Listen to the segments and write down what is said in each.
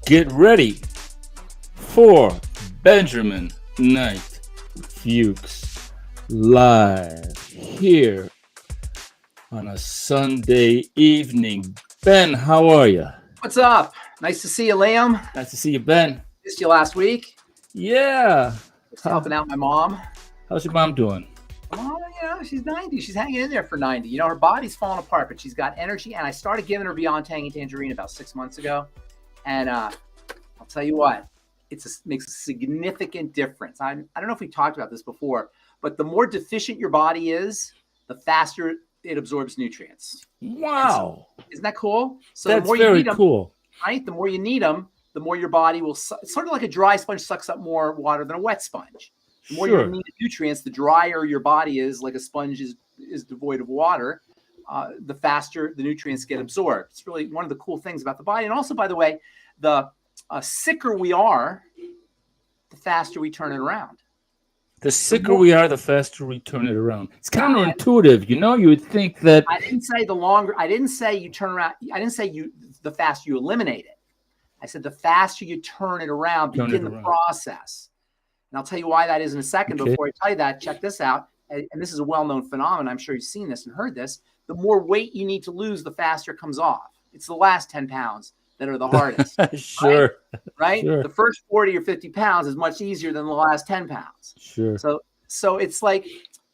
Get ready for Benjamin Knight Fuchs live here on a Sunday evening. Ben, how are you? What's up? Nice to see you, Liam. Nice to see you, Ben. Missed you last week. Yeah. Just helping out my mom. How's your mom doing? Oh, she's 90. She's hanging in there for 90. Her body's falling apart, but she's got energy. And I started giving her Beyond Tangy Tangerine about 6 months ago. And I'll tell you what, makes a significant difference. I don't know if we talked about this before, but the more deficient your body is, the faster it absorbs nutrients. Wow. So, isn't that cool? So that's the more very you need them, cool. right? The more you need them, the more your body will. It's sort of like a dry sponge sucks up more water than a wet sponge. The more you need nutrients, the drier your body is, like a sponge is devoid of water, the faster the nutrients get absorbed. It's really one of the cool things about the body. And also, by the way, the sicker we are, the faster we turn it around. The sicker we are, the faster we turn it around. It's counterintuitive. You would think that. I didn't say the longer. I didn't say you turn around. I didn't say the faster you eliminate it. I said the faster you turn it around, begin the process. And I'll tell you why that is in a second. Okay. Before I tell you that, check this out. And this is a well-known phenomenon. I'm sure you've seen this and heard this. The more weight you need to lose, the faster it comes off. It's the last 10 pounds that are the hardest. Sure. Right? Sure. The first 40 or 50 pounds is much easier than the last 10 pounds. Sure. So it's like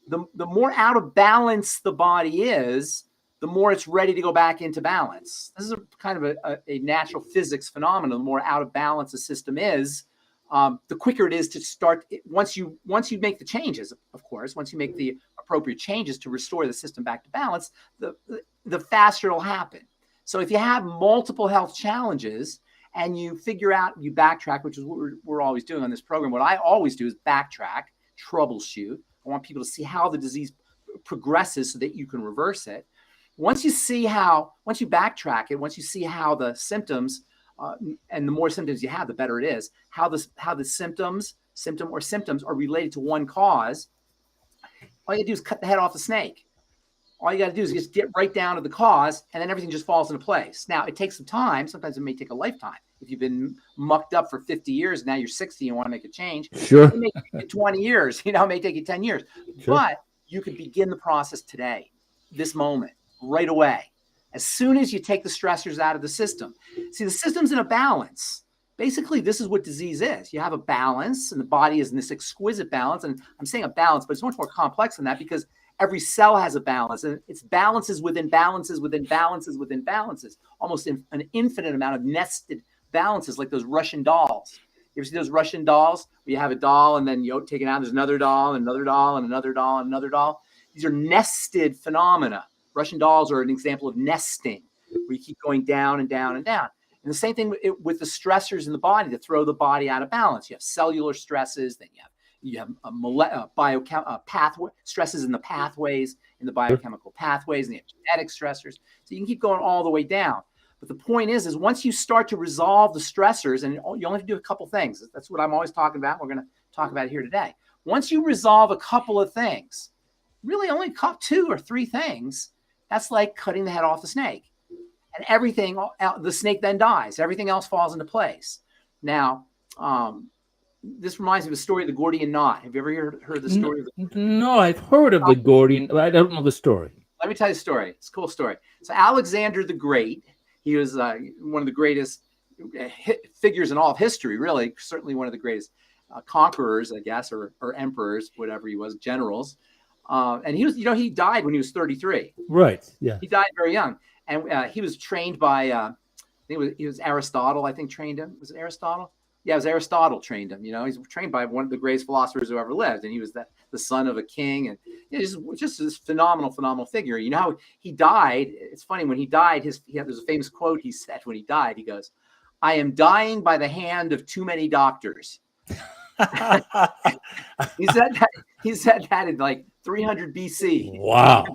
the more out of balance the body is, the more it's ready to go back into balance. This is a kind of a natural physics phenomenon. The more out of balance a system is, the quicker it is to start. Once you make the changes, of course, once you make the appropriate changes to restore the system back to balance, the faster it'll happen. So if you have multiple health challenges and you figure out, you backtrack, which is what we're always doing on this program. What I always do is backtrack, troubleshoot. I want people to see how the disease progresses so that you can reverse it. Once you backtrack it, once you see how the symptoms, and the more symptoms you have, the better it is, how the symptom are related to one cause, all you gotta do is cut the head off the snake. All you gotta do is just get right down to the cause, and then everything just falls into place. Now, it takes some time. Sometimes it may take a lifetime. If you've been mucked up for 50 years, now you're 60 and want to make a change, Sure. It may take you 20 years. It may take you 10 years. Sure. But you can begin the process today, this moment, right away. As soon as you take the stressors out of the system. See, the system's in a balance. Basically, this is what disease is. You have a balance, and the body is in this exquisite balance. And I'm saying a balance, but it's much more complex than that because every cell has a balance, and it's balances within balances within balances within balances, almost an infinite amount of nested balances, like those Russian dolls. You ever see those Russian dolls where you have a doll and then you take it out, there's another doll and another doll and another doll and another doll? These are nested phenomena. Russian dolls are an example of nesting, where you keep going down and down and down. And the same thing with the stressors in the body that throw the body out of balance. You have cellular stresses, then you have pathway stresses in the pathways, in the biochemical pathways, and you have genetic stressors. So you can keep going all the way down. But the point is once you start to resolve the stressors, and you only have to do a couple things. That's what I'm always talking about. We're going to talk about it here today. Once you resolve a couple of things, really only 2 or 3 things, that's like cutting the head off the snake. And everything, the snake then dies. Everything else falls into place. Now, this reminds me of a story of the Gordian knot. Have you ever heard the story? No, I've heard of the Gordian, but I don't know the story. Let me tell you the story. It's a cool story. So Alexander the Great, he was one of the greatest figures in all of history, really. Certainly one of the greatest conquerors, I guess, or emperors, whatever he was, generals. And he was, he died when he was 33. Right. Yeah. He died very young. And he was trained by, I think it was Aristotle, I think, trained him. Was it Aristotle? Yeah, it was Aristotle trained him. He's trained by one of the greatest philosophers who ever lived. And he was the son of a king. And just this phenomenal figure. You know how he died? It's funny, when he died, there's a famous quote he said when he died. He goes, "I am dying by the hand of too many doctors." He said that in like 300 BC. Wow.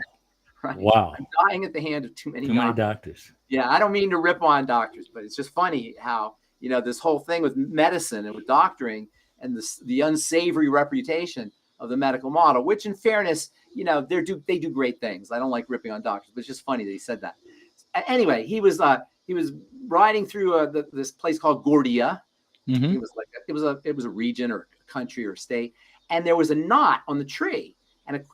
Right? Wow. I'm dying at the hand of too many doctors. Yeah, I don't mean to rip on doctors, but it's just funny how, this whole thing with medicine and with doctoring and the unsavory reputation of the medical model, which in fairness, they do great things. I don't like ripping on doctors, but it's just funny that he said that. Anyway, he was he was riding through this place called Gordia. Mm-hmm. It was a region or a country or a state, and there was a knot on the tree. And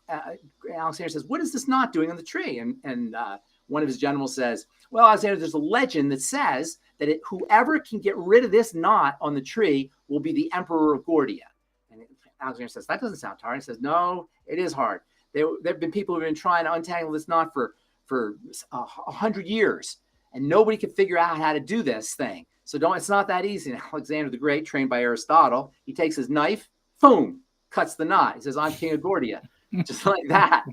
Alexander says, "What is this knot doing on the tree?" And one of his generals says, "Well, Alexander, there's a legend that says that whoever can get rid of this knot on the tree will be the emperor of Gordia." And Alexander says, "That doesn't sound hard." He says, "No, it is hard. There have been people who have been trying to untangle this knot for 100 years, and nobody can figure out how to do this thing. So it's not that easy." And Alexander the Great, trained by Aristotle, he takes his knife, boom, cuts the knot. He says, "I'm king of Gordia." Just like that.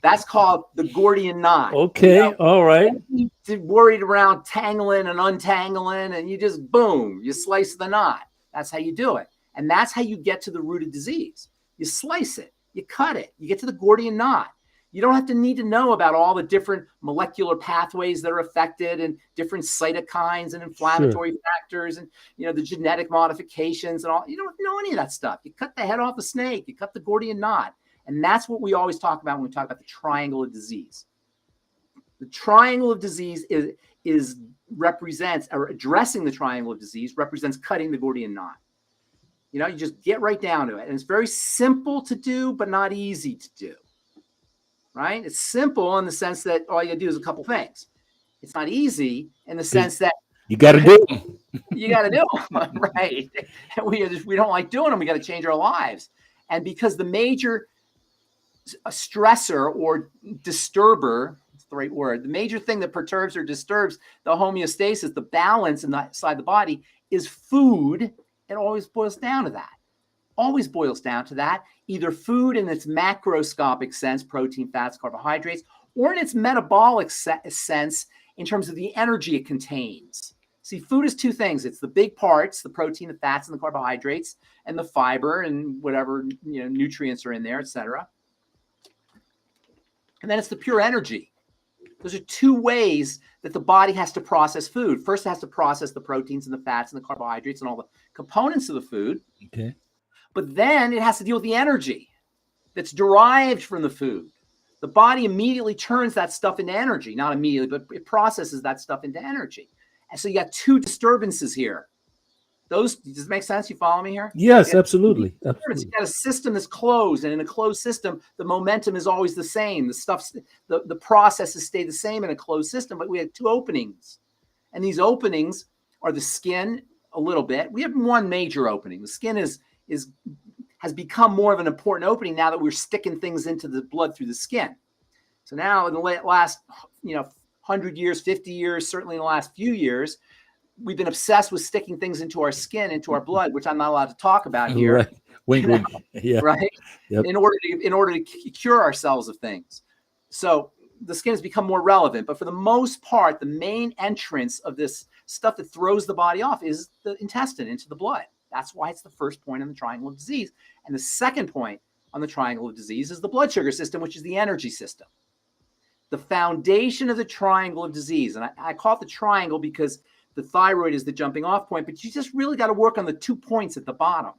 That's called the Gordian knot. Okay. All right. You're worried around tangling and untangling, and you just, boom, you slice the knot. That's how you do it. And that's how you get to the root of disease. You slice it, you cut it, you get to the Gordian knot. You don't have to need to know about all the different molecular pathways that are affected and different cytokines and inflammatory factors and, the genetic modifications and all. You don't know any of that stuff. You cut the head off a snake, you cut the Gordian knot. And that's what we always talk about when we talk about the triangle of disease. The triangle of disease represents, or addressing the triangle of disease represents cutting the Gordian knot. You just get right down to it. And it's very simple to do, but not easy to do. Right? It's simple in the sense that all you gotta do is a couple things. It's not easy in the sense that you got to do them. You got to do them, right? And we don't like doing them. We got to change our lives. And because the major stressor or disturber, that's the right word, the major thing that perturbs or disturbs the homeostasis, the balance inside the body, is food. It always boils down to that. Always boils down to that. Either food in its macroscopic sense, protein, fats, carbohydrates, or in its metabolic sense in terms of the energy it contains. See, food is two things. It's the big parts, the protein, the fats, and the carbohydrates, and the fiber and whatever nutrients are in there, etc. And then it's the pure energy. Those are two ways that the body has to process food. First, it has to process the proteins and the fats and the carbohydrates and all the components of the food. Okay. But then it has to deal with the energy that's derived from the food. The body immediately turns that stuff into energy. Not immediately, but it processes that stuff into energy. And so you got two disturbances here. Does it make sense? You follow me here? Yes, absolutely. You got a system that's closed, and in a closed system, the momentum is always the same. The processes stay the same in a closed system, but we have two openings. And these openings are the skin a little bit. We have one major opening. The skin has become more of an important opening now that we're sticking things into the blood through the skin. So now in the last 100 years, 50 years, certainly in the last few years, we've been obsessed with sticking things into our skin, into our blood, which I'm not allowed to talk about here. Right. Wink, wink. Yeah. Right. Yep. In order to cure ourselves of things. So the skin has become more relevant, but for the most part, the main entrance of this stuff that throws the body off is the intestine into the blood. That's why it's the first point on the triangle of disease. And the second point on the triangle of disease is the blood sugar system, which is the energy system. The foundation of the triangle of disease, and I call it the triangle because the thyroid is the jumping off point, but you just really got to work on the 2 points at the bottom,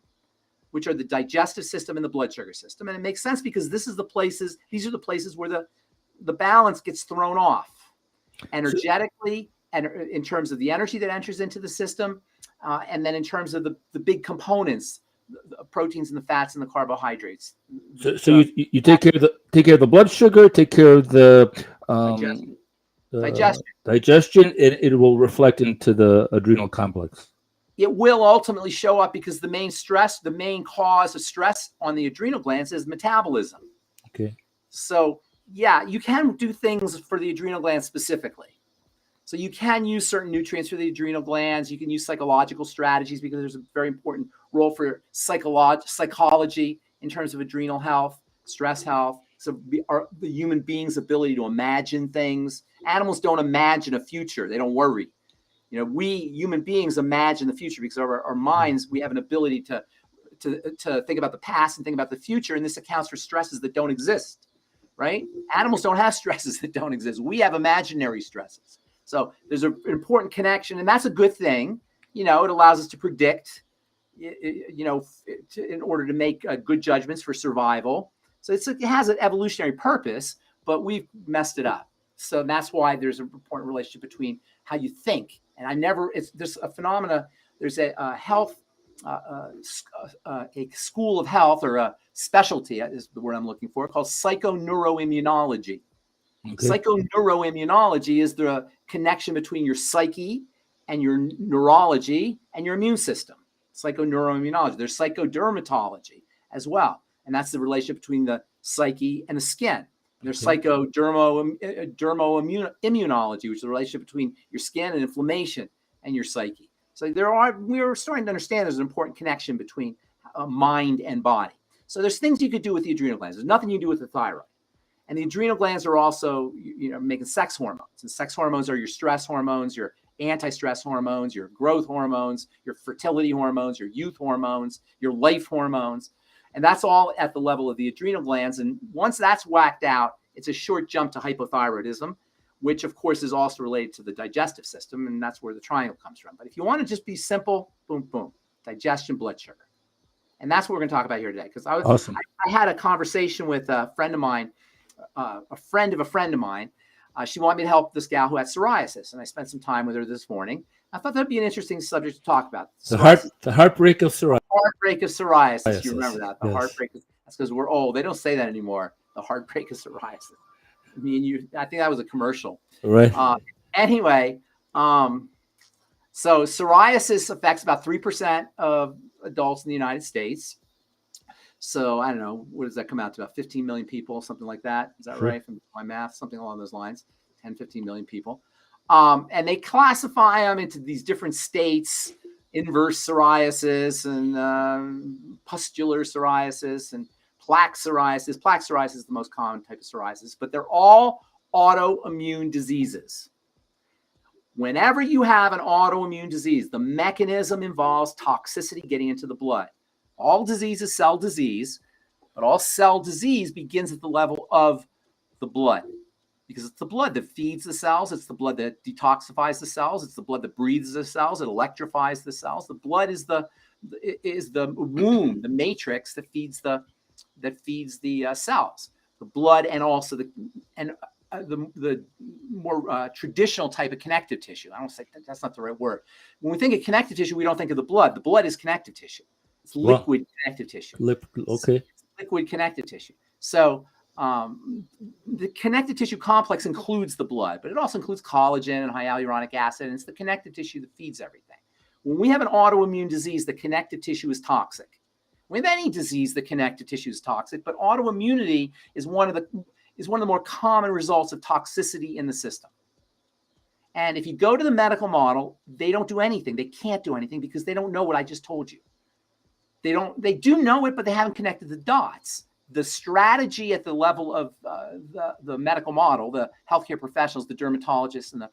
which are the digestive system and the blood sugar system. And it makes sense because these are the places where the balance gets thrown off energetically, and in terms of the energy that enters into the system, and then in terms of the big components, the proteins and the fats and the carbohydrates. So you take care of the blood sugar, take care of the digestion, and it will reflect into the adrenal complex. It will ultimately show up because the main cause of stress on the adrenal glands is metabolism. Okay. So yeah, you can do things for the adrenal glands specifically. So you can use certain nutrients for the adrenal glands. You can use psychological strategies because there's a very important role for psychology in terms of adrenal health, stress health. So the human being's ability to imagine things. Animals don't imagine a future. They don't worry. We human beings imagine the future because of our minds. We have an ability to think about the past and think about the future. And this accounts for stresses that don't exist, right? Animals don't have stresses that don't exist. We have imaginary stresses. So there's an important connection, and that's a good thing. It allows us to predict, in order to make good judgments for survival. So it has an evolutionary purpose, but we've messed it up. So that's why there's an important relationship between how you think. And there's a phenomena, there's a school of health, or a specialty is the word I'm looking for, called psychoneuroimmunology. Okay. Psychoneuroimmunology is the connection between your psyche and your neurology and your immune system. Psychoneuroimmunology. There's psychodermatology as well. And that's the relationship between the psyche and the skin. There's psychodermoimmunology, which is the relationship between your skin and inflammation and your psyche. So we're starting to understand there's an important connection between mind and body. So there's things you could do with the adrenal glands. There's nothing you can do with the thyroid. And the adrenal glands are also, making sex hormones. And sex hormones are your stress hormones, your anti-stress hormones, your growth hormones, your fertility hormones, your youth hormones, your life hormones. And that's all at the level of the adrenal glands. And once that's whacked out, it's a short jump to hypothyroidism, which of course is also related to the digestive system. And that's where the triangle comes from. But if you want to just be simple, boom, boom, digestion, blood sugar. And that's what we're going to talk about here today. Because I had a conversation with a friend of mine, a friend of a friend of mine. She wanted me to help this gal who had psoriasis. And I spent some time with her this morning. I thought that'd be an interesting subject to talk about. The heartbreak of psoriasis. Heartbreak of psoriasis. You remember that? The heartbreak. That's because we're old. They don't say that anymore. The heartbreak of psoriasis. Me and you. I think that was a commercial. Right. Anyway, so psoriasis affects about 3% of adults in the United States. So I don't know, what does that come out to? About 15 million people, something like that. Is that sure. Right? From my math, something along those lines. 10, 15 million people. And they classify them into these different states: inverse psoriasis and pustular psoriasis and plaque psoriasis. Plaque psoriasis is the most common type of psoriasis, but they're all autoimmune diseases. Whenever you have an autoimmune disease, the mechanism involves toxicity getting into the blood. All disease is cell disease, but all cell disease begins at the level of the blood. Because it's the blood that feeds the cells. It's the blood that detoxifies the cells. It's the blood that breathes the cells. It electrifies the cells. The blood is the womb, the matrix that feeds the cells. The blood and also the more traditional type of connective tissue. I don't say that's not the right word. When we think of connective tissue, we don't think of the blood. The blood is connective tissue. It's liquid connective tissue. Okay. It's liquid connective tissue. So the connective tissue complex includes the blood, but it also includes collagen and hyaluronic acid, and it's the connective tissue that feeds everything. When we have an autoimmune disease, the connective tissue is toxic. With any disease, the connective tissue is toxic, but autoimmunity is one of the more common results of toxicity in the system. And if you go to the medical model, they don't do anything. They can't do anything because they don't know what I just told you. They do know it, but they haven't connected the dots. The strategy at the level of the medical model, the healthcare professionals, the dermatologists and the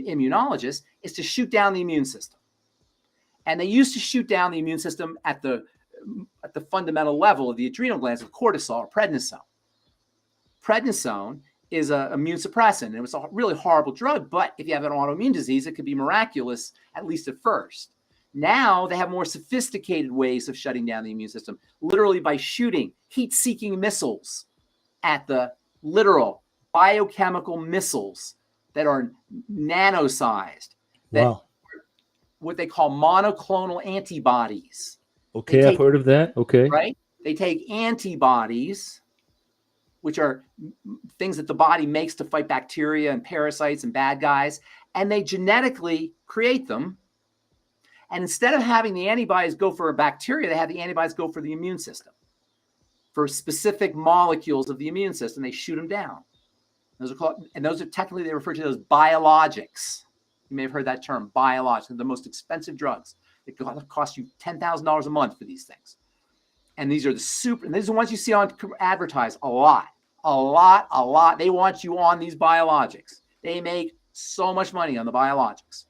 immunologists, is to shoot down the immune system. And they used to shoot down the immune system at the fundamental level of the adrenal glands with cortisol or prednisone. Prednisone is an immune suppressant, and it was a really horrible drug, but if you have an autoimmune disease, it could be miraculous, at least at first. Now they have more sophisticated ways of shutting down the immune system, literally by shooting heat-seeking missiles at the literal biochemical missiles that are nano-sized. Wow. What they call monoclonal antibodies. Okay, I've heard of that. Okay. Right? They take antibodies, which are things that the body makes to fight bacteria and parasites and bad guys, and they genetically create them. And instead of having the antibodies go for a bacteria, they have the antibodies go for the immune system, for specific molecules of the immune system. They shoot them down. Those are technically, they refer to those biologics. You may have heard that term, biologics. They're the most expensive drugs. It cost you $10,000 a month for these things. And these are and these are the ones you see on advertised a lot. They want you on these biologics. They make so much money on the biologics.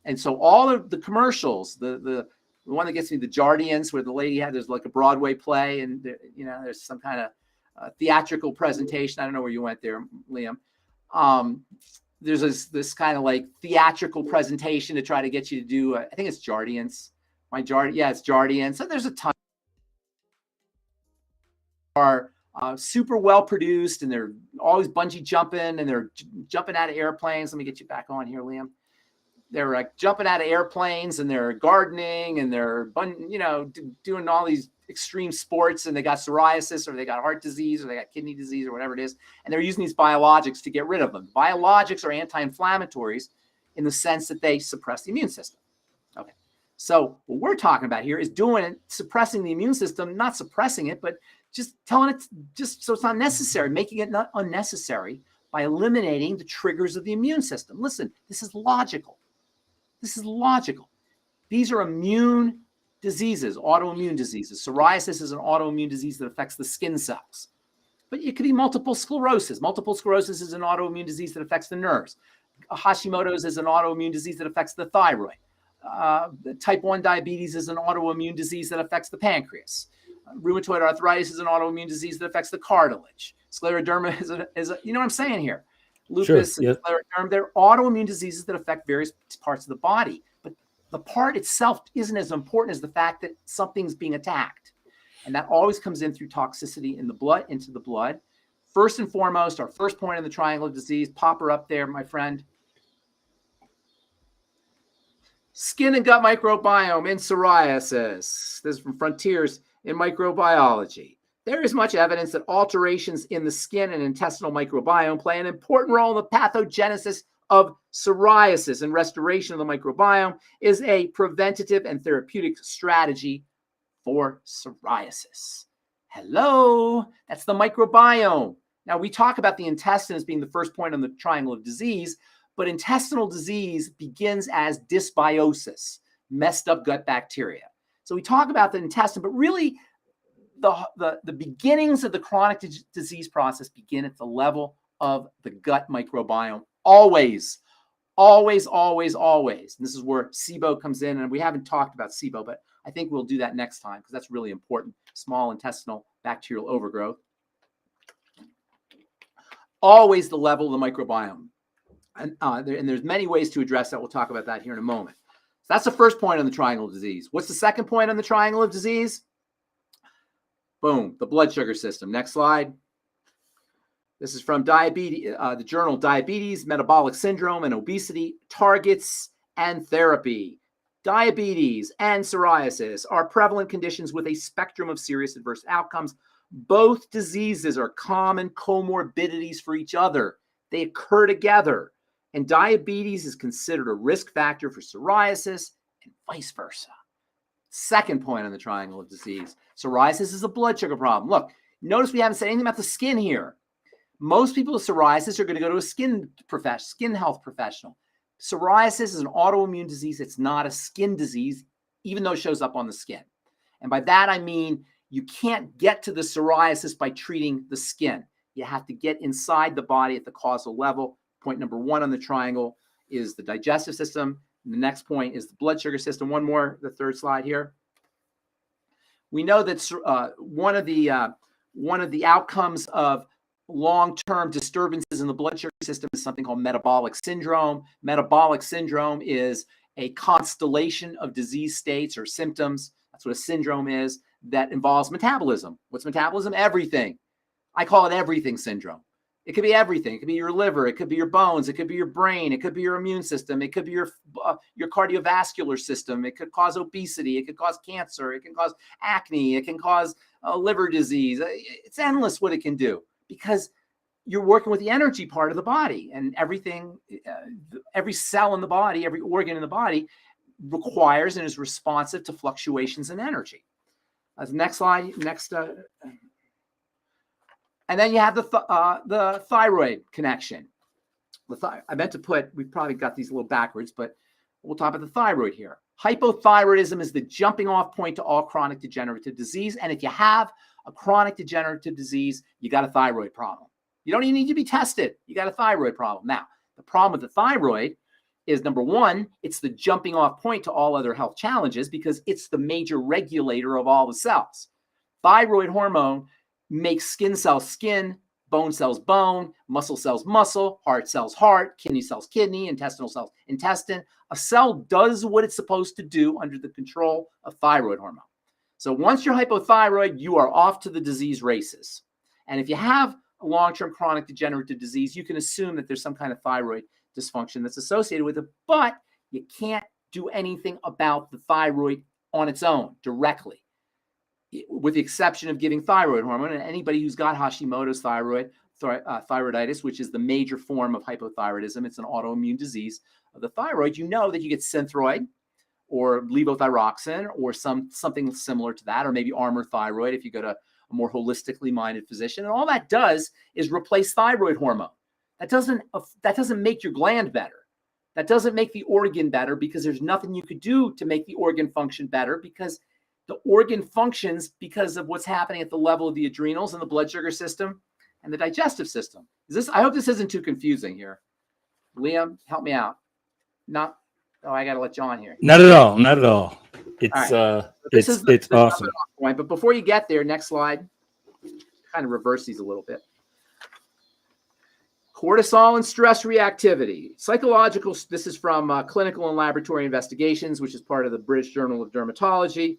And so all of the commercials, the one that gets me, the Jardians, where the lady there's like a Broadway play and there's some kind of theatrical presentation. I don't know where you went there, Liam. There's this kind of like theatrical presentation to try to get you to do, I think it's Jardians. It's Jardians. So there's a ton are super well produced, and they're always bungee jumping, and they're jumping out of airplanes. Let me get you back on here, Liam. They're like jumping out of airplanes, and they're gardening, and they're doing all these extreme sports, and they got psoriasis, or they got heart disease, or they got kidney disease, or whatever it is, and they're using these biologics to get rid of them. Biologics are anti-inflammatories in the sense that they suppress the immune system. Okay, so what we're talking about here is suppressing the immune system, not suppressing it, but just telling it just so it's not necessary, making it not unnecessary by eliminating the triggers of the immune system. Listen, this is logical. This is logical. These are immune diseases, autoimmune diseases. Psoriasis is an autoimmune disease that affects the skin cells. But it could be multiple sclerosis. Multiple sclerosis is an autoimmune disease that affects the nerves. Hashimoto's is an autoimmune disease that affects the thyroid. Type 1 diabetes is an autoimmune disease that affects the pancreas. Rheumatoid arthritis is an autoimmune disease that affects the cartilage. Scleroderma is a you know what I'm saying here? Lupus, sure, yeah. Scleroderma, they're autoimmune diseases that affect various parts of the body. But the part itself isn't as important as the fact that something's being attacked. And that always comes in through toxicity in the blood, into the blood. First and foremost, our first point in the triangle of disease, pop her up there, my friend. Skin and gut microbiome in psoriasis. This is from Frontiers in Microbiology. There is much evidence that alterations in the skin and intestinal microbiome play an important role in the pathogenesis of psoriasis, and restoration of the microbiome is a preventative and therapeutic strategy for psoriasis. Hello, that's the microbiome. Now, we talk about the intestine as being the first point on the triangle of disease, but intestinal disease begins as dysbiosis, messed up gut bacteria. So we talk about the intestine, but really the beginnings of the chronic disease process begin at the level of the gut microbiome. Always, always, always, always. And this is where SIBO comes in, and we haven't talked about SIBO, but I think we'll do that next time because that's really important. Small intestinal bacterial overgrowth. Always the level of the microbiome. And there's many ways to address that. We'll talk about that here in a moment. So that's the first point on the triangle of disease. What's the second point on the triangle of disease? Boom, the blood sugar system. Next slide. This is from diabetes, the journal Diabetes, Metabolic Syndrome, and Obesity, Targets and Therapy. Diabetes and psoriasis are prevalent conditions with a spectrum of serious adverse outcomes. Both diseases are common comorbidities for each other. They occur together. And diabetes is considered a risk factor for psoriasis and vice versa. Second point on the triangle of disease. Psoriasis is a blood sugar problem. Look, notice we haven't said anything about the skin here. Most people with psoriasis are going to go to a skin health professional. Psoriasis is an autoimmune disease. It's not a skin disease, even though it shows up on the skin. And by that, I mean you can't get to the psoriasis by treating the skin. You have to get inside the body at the causal level. Point number one on the triangle is the digestive system. The next point is the blood sugar system. One more, the third slide here. We know that one of the outcomes of long-term disturbances in the blood sugar system is something called metabolic syndrome. Metabolic syndrome is a constellation of disease states or symptoms. That's what a syndrome is, that involves metabolism. What's metabolism? Everything. I call it everything syndrome. It could be everything. It could be your liver. It could be your bones. It could be your brain. It could be your immune system. It could be your cardiovascular system. It could cause obesity. It could cause cancer. It can cause acne. It can cause liver disease. It's endless what it can do because you're working with the energy part of the body, and everything, every cell in the body, every organ in the body requires and is responsive to fluctuations in energy. Next slide. And then you have the thyroid connection. I meant to put, we've probably got these a little backwards, but we'll talk about the thyroid here. Hypothyroidism is the jumping off point to all chronic degenerative disease. And if you have a chronic degenerative disease, you got a thyroid problem. You don't even need to be tested. You got a thyroid problem. Now, the problem with the thyroid is, number one, it's the jumping off point to all other health challenges because it's the major regulator of all the cells. Thyroid hormone makes skin cells skin, bone cells bone, muscle cells muscle, heart cells heart, kidney cells kidney, intestinal cells intestine. A cell does what it's supposed to do under the control of thyroid hormone. So once you're hypothyroid, you are off to the disease races. And if you have a long-term chronic degenerative disease, you can assume that there's some kind of thyroid dysfunction that's associated with it, but you can't do anything about the thyroid on its own directly, with the exception of giving thyroid hormone. And anybody who's got Hashimoto's thyroiditis, which is the major form of hypothyroidism, it's an autoimmune disease of the thyroid, you know that you get Synthroid or levothyroxine or something similar to that, or maybe Armour Thyroid if you go to a more holistically minded physician. And all that does is replace thyroid hormone. That doesn't make your gland better. That doesn't make the organ better, because there's nothing you could do to make the organ function better, because the organ functions because of what's happening at the level of the adrenals and the blood sugar system and the digestive system. I hope this isn't too confusing here. Liam, help me out. I got to let John hear. Not at all. Not at all. It's right. it's awesome. Point. But before you get there, next slide. Kind of reverse these a little bit. Cortisol and stress reactivity. Psychological, this is from Clinical and Laboratory Investigations, which is part of the British Journal of Dermatology.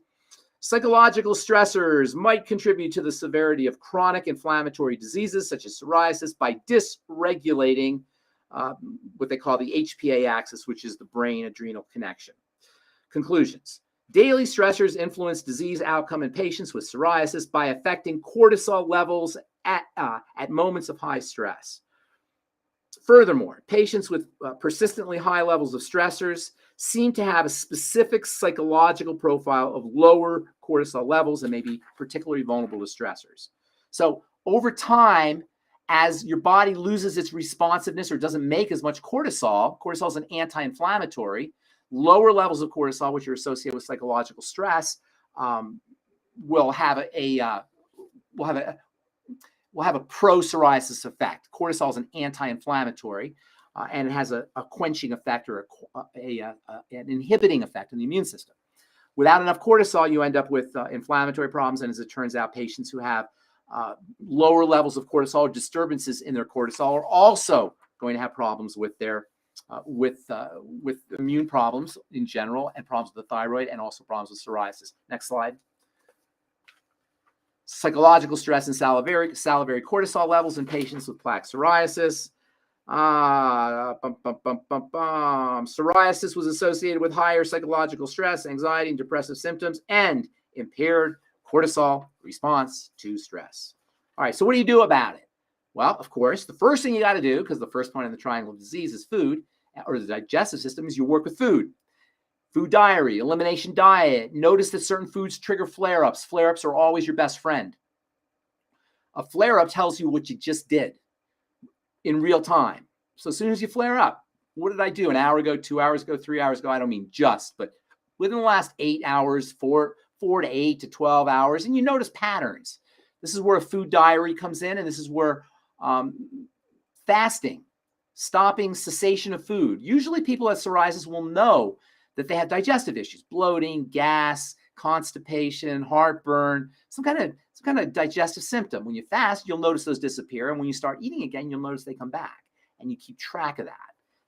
Psychological stressors might contribute to the severity of chronic inflammatory diseases such as psoriasis by dysregulating what they call the HPA axis, which is the brain-adrenal connection. Conclusions. Daily stressors influence disease outcome in patients with psoriasis by affecting cortisol levels at moments of high stress. Furthermore, patients with persistently high levels of stressors seem to have a specific psychological profile of lower cortisol levels and may be particularly vulnerable to stressors. So over time, as your body loses its responsiveness or doesn't make as much cortisol, cortisol is an anti-inflammatory, lower levels of cortisol, which are associated with psychological stress, will have a pro-psoriasis effect. Cortisol is an anti-inflammatory, and it has a quenching effect or an inhibiting effect in the immune system. Without enough cortisol, you end up with inflammatory problems, and as it turns out, patients who have lower levels of cortisol or disturbances in their cortisol are also going to have problems with their with immune problems in general, and problems with the thyroid, and also problems with psoriasis. Next slide. Psychological stress and salivary cortisol levels in patients with plaque psoriasis. Psoriasis was associated with higher psychological stress, anxiety, and depressive symptoms, and impaired cortisol response to stress. All right, so what do you do about it? Well, of course, the first thing you got to do, because the first point in the triangle of disease is food, or the digestive system, is you work with food. Food diary, elimination diet. Notice that certain foods trigger flare-ups. Flare-ups are always your best friend. A flare-up tells you what you just did in real time. So as soon as you flare up, what did I do an hour ago, 2 hours ago, 3 hours ago? I don't mean just, but within the last 8 hours, 4 to 8 to 12 hours, and you notice patterns. This is where a food diary comes in, and this is where fasting, stopping cessation of food. Usually people with psoriasis will know that they have digestive issues, bloating, gas, constipation, heartburn, some kind of digestive symptom. When you fast, you'll notice those disappear. And when you start eating again, you'll notice they come back. And you keep track of that.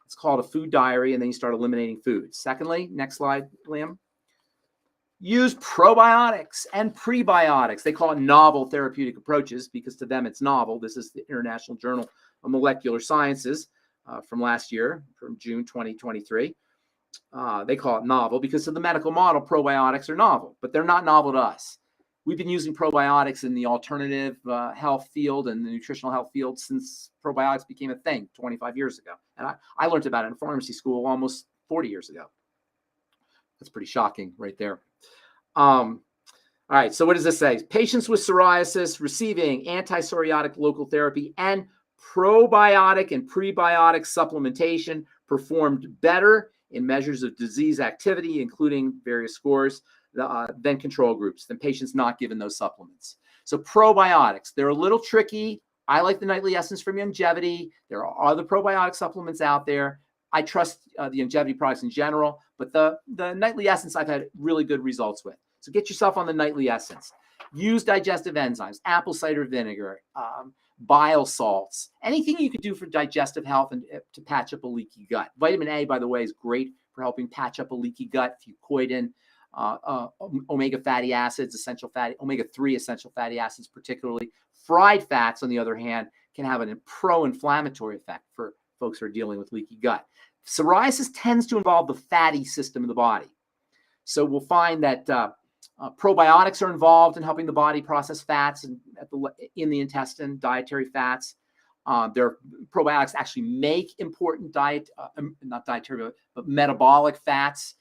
It's called a food diary, and then you start eliminating foods. Secondly, next slide, Liam. Use probiotics and prebiotics. They call it novel therapeutic approaches because to them it's novel. This is the International Journal of Molecular Sciences from last year, from June 2023. They call it novel because to the medical model, probiotics are novel, but they're not novel to us. We've been using probiotics in the alternative health field and the nutritional health field since probiotics became a thing 25 years ago. And I learned about it in pharmacy school almost 40 years ago. That's pretty shocking right there. All right, so what does this say? Patients with psoriasis receiving anti-psoriatic local therapy and probiotic and prebiotic supplementation performed better in measures of disease activity, including various scores, than control groups, than patients not given those supplements. So probiotics, they're a little tricky. I like the Nightly Essence from Longevity. There are other probiotic supplements out there. I trust the Longevity products in general, but the Nightly Essence I've had really good results with. So get yourself on the Nightly Essence. Use digestive enzymes, apple cider vinegar, bile salts, anything you could do for digestive health and to patch up a leaky gut. Vitamin A, by the way, is great for helping patch up a leaky gut, fucoidin, omega fatty acids, omega-3 essential fatty acids, particularly. Fried fats, on the other hand, can have a pro-inflammatory effect for folks who are dealing with leaky gut. Psoriasis tends to involve the fatty system of the body. So we'll find that probiotics are involved in helping the body process fats in the intestine, dietary fats. Probiotics actually make important not dietary, but metabolic fats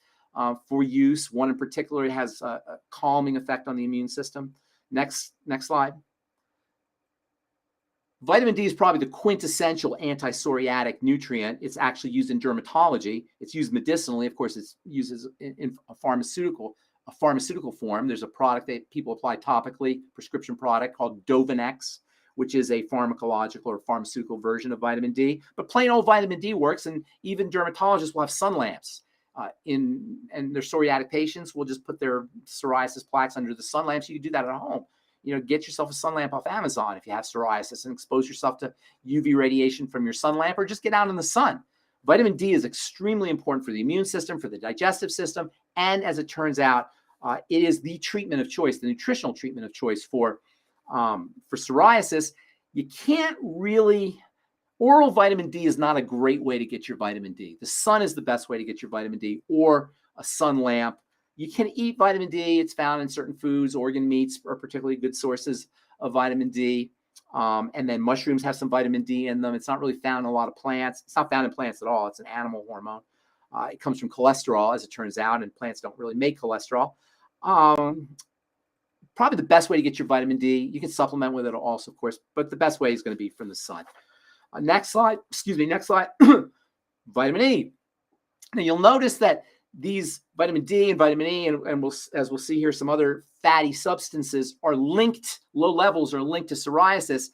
for use. One in particular has a calming effect on the immune system. Next slide. Vitamin D is probably the quintessential anti-psoriatic nutrient. It's actually used in dermatology. It's used medicinally. Of course, it's used in a pharmaceutical form. There's a product that people apply topically, prescription product called Dovanex, which is a pharmacological or pharmaceutical version of vitamin D. But plain old vitamin D works, and even dermatologists will have sun lamps. And their psoriatic patients will just put their psoriasis plaques under the sun lamps. You can do that at home. Get yourself a sun lamp off Amazon if you have psoriasis and expose yourself to UV radiation from your sun lamp, or just get out in the sun. Vitamin D is extremely important for the immune system, for the digestive system, and as it turns out, it is the treatment of choice, the nutritional treatment of choice for psoriasis. You can't really, oral vitamin D is not a great way to get your vitamin D. The sun is the best way to get your vitamin D, or a sun lamp. You can eat vitamin D. It's found in certain foods. Organ meats are particularly good sources of vitamin D. And then mushrooms have some vitamin D in them. It's not really found in a lot of plants. It's not found in plants at all. It's an animal hormone. It comes from cholesterol, as it turns out, and plants don't really make cholesterol. Probably the best way to get your vitamin D. You can supplement with it also, of course, but the best way is going to be from the sun. Next slide. Vitamin E. Now, you'll notice that these vitamin D and vitamin E, and as we'll see here, some other fatty substances are linked, low levels are linked to psoriasis.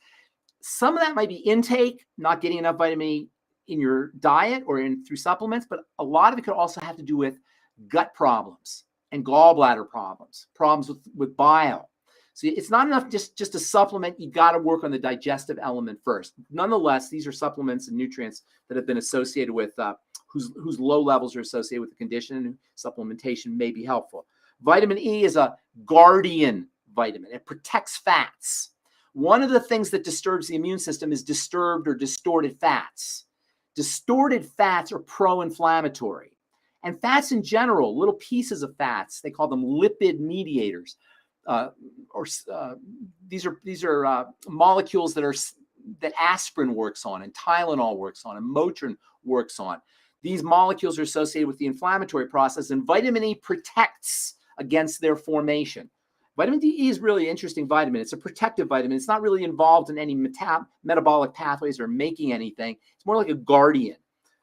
Some of that might be intake, not getting enough vitamin E in your diet or through supplements, but a lot of it could also have to do with gut problems and gallbladder problems with bile. So it's not enough just to supplement. You got to work on the digestive element first. Nonetheless, these are supplements and nutrients that have been associated with whose low levels are associated with the condition, and supplementation may be helpful. Vitamin E is a guardian vitamin. It protects fats. One of the things that disturbs the immune system is disturbed or distorted fats. Distorted fats are pro-inflammatory. And fats in general, little pieces of fats, they call them lipid mediators. These are molecules that aspirin works on, and Tylenol works on, and Motrin works on. These molecules are associated with the inflammatory process, and vitamin E protects against their formation. Vitamin D is really interesting vitamin. It's a protective vitamin. It's not really involved in any metabolic pathways or making anything. It's more like a guardian,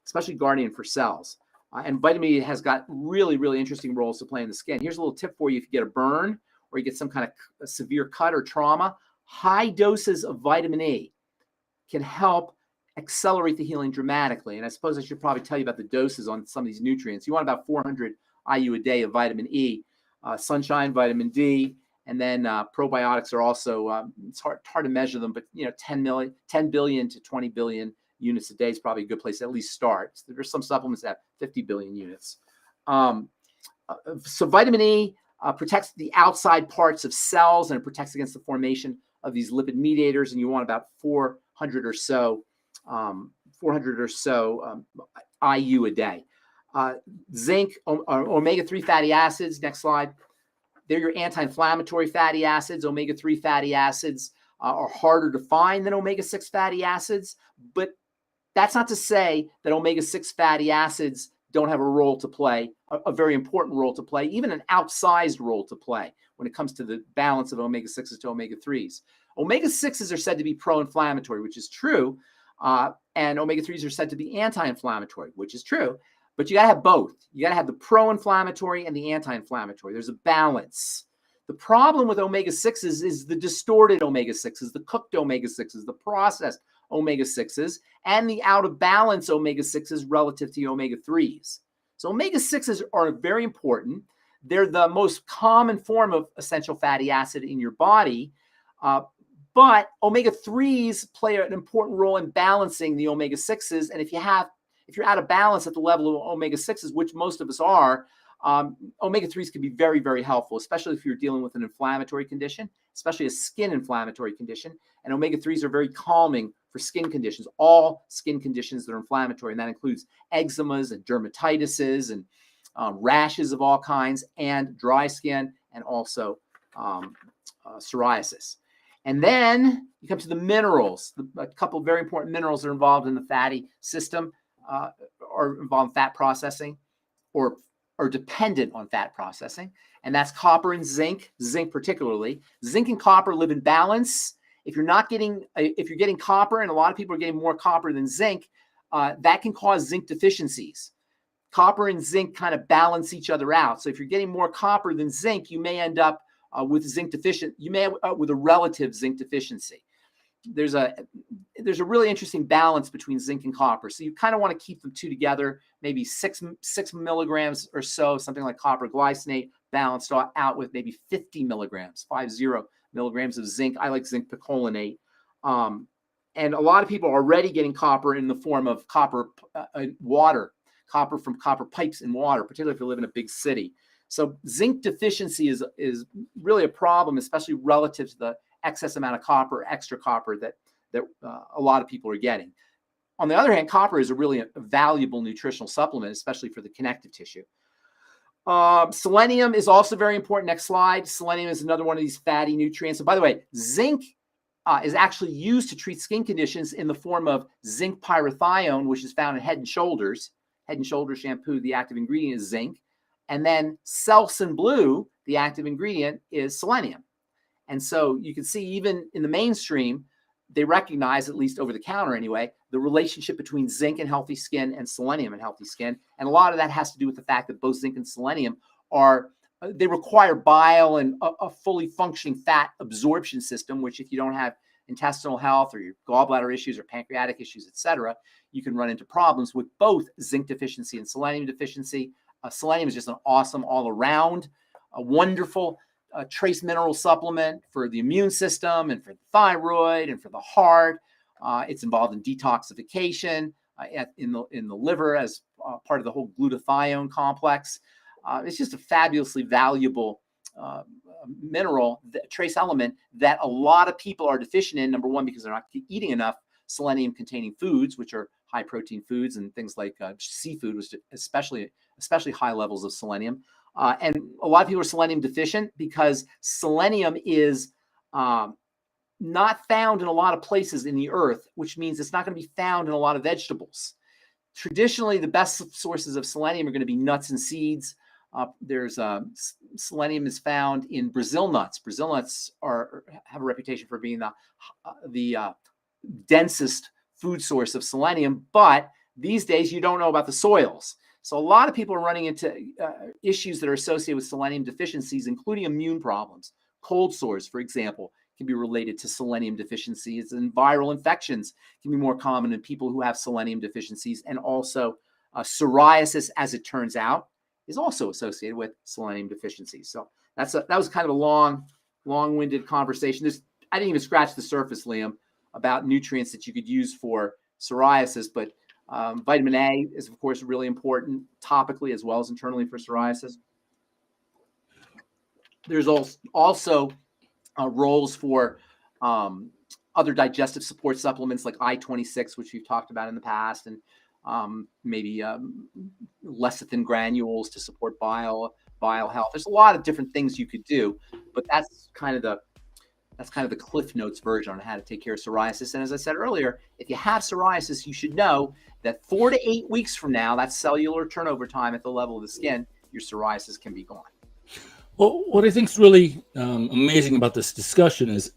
especially guardian for cells. And vitamin E has got really, really interesting roles to play in the skin. Here's a little tip for you. If you get a burn or you get some kind of a severe cut or trauma, high doses of vitamin E can help accelerate the healing dramatically. And I suppose I should probably tell you about the doses on some of these nutrients. You want about 400 IU a day of vitamin E, sunshine, vitamin D, and then probiotics are also, it's hard to measure them, but 10 billion to 20 billion units a day is probably a good place to at least start. So there's some supplements that have 50 billion units. So vitamin E protects the outside parts of cells, and it protects against the formation of these lipid mediators, and you want about 400 or so IU a day. Zinc, omega-3 fatty acids, next slide. They're your anti-inflammatory fatty acids. Omega-3 fatty acids are harder to find than omega-6 fatty acids, but that's not to say that omega-6 fatty acids don't have a role to play, a very important role to play, even an outsized role to play when it comes to the balance of omega-6s to omega-3s. Omega-6s are said to be pro-inflammatory, which is true, and omega-3s are said to be anti-inflammatory, which is true, but you got to have both. You got to have the pro-inflammatory and the anti-inflammatory. There's a balance. The problem with omega-6s is the distorted omega-6s, the cooked omega-6s, the processed omega-6s, and the out-of-balance omega-6s relative to the omega-3s. So omega-6s are very important. They're the most common form of essential fatty acid in your body, but omega-3s play an important role in balancing the omega-6s. And if you're out of balance at the level of omega-6s, which most of us are, Omega-3s can be very, very helpful, especially if you're dealing with an inflammatory condition, especially a skin inflammatory condition. And omega-3s are very calming for skin conditions, all skin conditions that are inflammatory. And that includes eczemas and dermatitises and rashes of all kinds, and dry skin, and also psoriasis. And then you come to the minerals. A couple of very important minerals are involved in the fatty system, or involved in fat processing, or are dependent on fat processing. And that's copper and zinc, particularly. Zinc and copper live in balance. If you're getting copper, and a lot of people are getting more copper than zinc, that can cause zinc deficiencies. Copper and zinc kind of balance each other out. So if you're getting more copper than zinc, you may end up with with a relative zinc deficiency. There's a really interesting balance between zinc and copper. So you kind of want to keep the two together, maybe 6 milligrams or so, something like copper glycinate, balanced out with maybe 50 milligrams of zinc. I like zinc picolinate. And a lot of people are already getting copper in the form of copper water, copper from copper pipes in water, particularly if you live in a big city. So zinc deficiency is really a problem, especially relative to the excess amount of copper, extra copper that a lot of people are getting. On the other hand, copper is a really valuable nutritional supplement, especially for the connective tissue. Selenium is also very important. Next slide. Selenium is another one of these fatty nutrients. And by the way, zinc is actually used to treat skin conditions in the form of zinc pyrithione, which is found in Head and Shoulders. Head and Shoulders shampoo, the active ingredient is zinc. And then Selsun Blue, the active ingredient is selenium. And so you can see even in the mainstream, they recognize, at least over the counter anyway, the relationship between zinc and healthy skin and selenium and healthy skin. And a lot of that has to do with the fact that both zinc and selenium they require bile and a fully functioning fat absorption system, which if you don't have intestinal health or your gallbladder issues or pancreatic issues, etc., you can run into problems with both zinc deficiency and selenium deficiency. Selenium is just an awesome all-around, a wonderful trace mineral supplement for the immune system and for the thyroid and for the heart. It's involved in detoxification in the liver as part of the whole glutathione complex. It's just a fabulously valuable mineral, trace element that a lot of people are deficient in. Number one, because they're not eating enough selenium-containing foods, which are high-protein foods, and things like seafood, which especially high levels of selenium. And a lot of people are selenium deficient because selenium is not found in a lot of places in the earth, which means it's not going to be found in a lot of vegetables. Traditionally, the best sources of selenium are going to be nuts and seeds. Selenium is found in Brazil nuts. Brazil nuts have a reputation for being the densest food source of selenium, but these days you don't know about the soils. So a lot of people are running into issues that are associated with selenium deficiencies, including immune problems. Cold sores, for example, can be related to selenium deficiencies, and viral infections can be more common in people who have selenium deficiencies. And also psoriasis, as it turns out, is also associated with selenium deficiencies. So that was kind of a long-winded conversation. I didn't even scratch the surface, Liam, about nutrients that you could use for psoriasis, but vitamin A is, of course, really important topically as well as internally for psoriasis. There's also roles for other digestive support supplements like I-26, which we've talked about in the past, and maybe lecithin granules to support bile health. There's a lot of different things you could do, but that's kind of the Cliff Notes version on how to take care of psoriasis. And as I said earlier, if you have psoriasis, you should know that 4 to 8 weeks from now, that's cellular turnover time at the level of the skin, your psoriasis can be gone. Well, what I think is really amazing about this discussion is,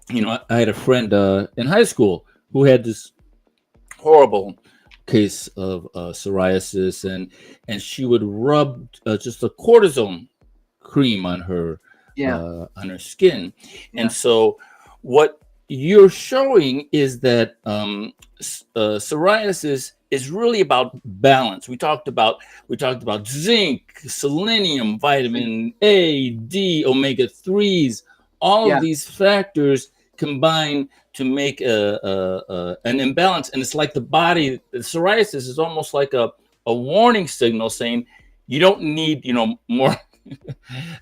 I had a friend in high school who had this horrible case of psoriasis, and she would rub just a cortisone cream on her skin. Yeah. And so what you're showing is that psoriasis is really about balance. We talked about zinc, selenium, vitamin A, D, omega-3s. All of these factors combine to make an imbalance. And it's like the psoriasis is almost like a warning signal saying, You don't need, more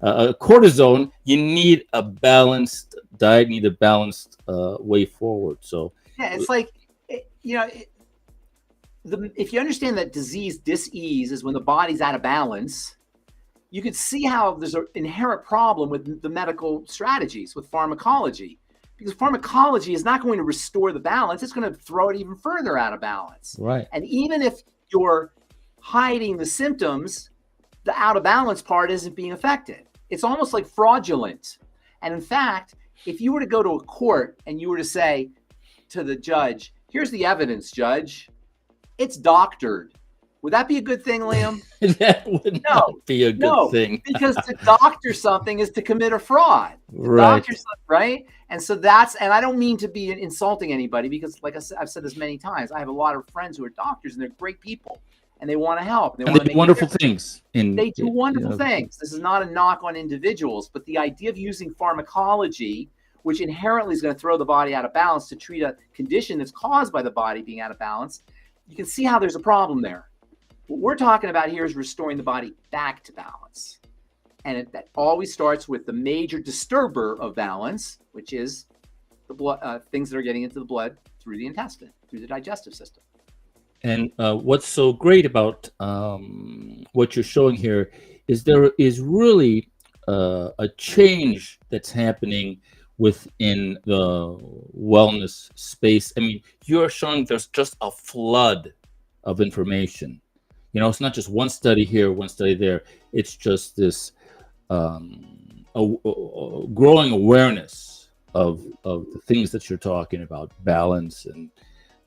cortisone. You need a balanced diet, need a balanced way forward. So Yeah, it's like, if you understand that disease dis-ease is when the body's out of balance, you can see how there's an inherent problem with the medical strategies, with pharmacology, because pharmacology is not going to restore the balance. It's going to throw it even further out of balance. right. And even if you're hiding the symptoms, the out of balance part isn't being affected. It's almost like fraudulent. And in fact, if you were to go to a court and you were to say to the judge, here's the evidence, judge, it's doctored. Would that be a good thing, Liam? That would not be a good thing. Because to doctor something is to commit a fraud. Right. Right? And so and I don't mean to be insulting anybody, because like I've said this many times, I have a lot of friends who are doctors and they're great people and they want to help. And they do wonderful things. They do wonderful things. This is not a knock on individuals, but the idea of using pharmacology, which inherently is going to throw the body out of balance to treat a condition that's caused by the body being out of balance, you can see how there's a problem there. What we're talking about here is restoring the body back to balance. And that always starts with the major disturber of balance, which is the blood, things that are getting into the blood through the intestine, through the digestive system. And what's so great about what you're showing here is there is really a change that's happening within the wellness space. I mean, you're showing there's just a flood of information. It's not just one study here, one study there. It's just this growing awareness of the things that you're talking about, balance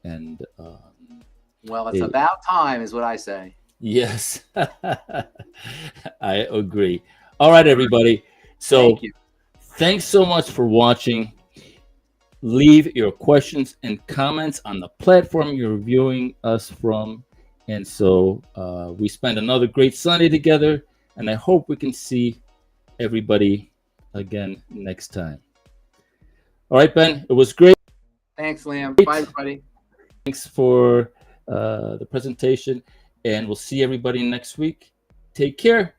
and well, it's about time, is what I say. Yes, I agree. All right, everybody. So thanks so much for watching. Leave your questions and comments on the platform you're viewing us from. And so we spend another great Sunday together, and I hope we can see everybody again next time. All right, Ben, it was great. Thanks, Liam. Bye, everybody. Thanks for the presentation, and we'll see everybody next week. Take care.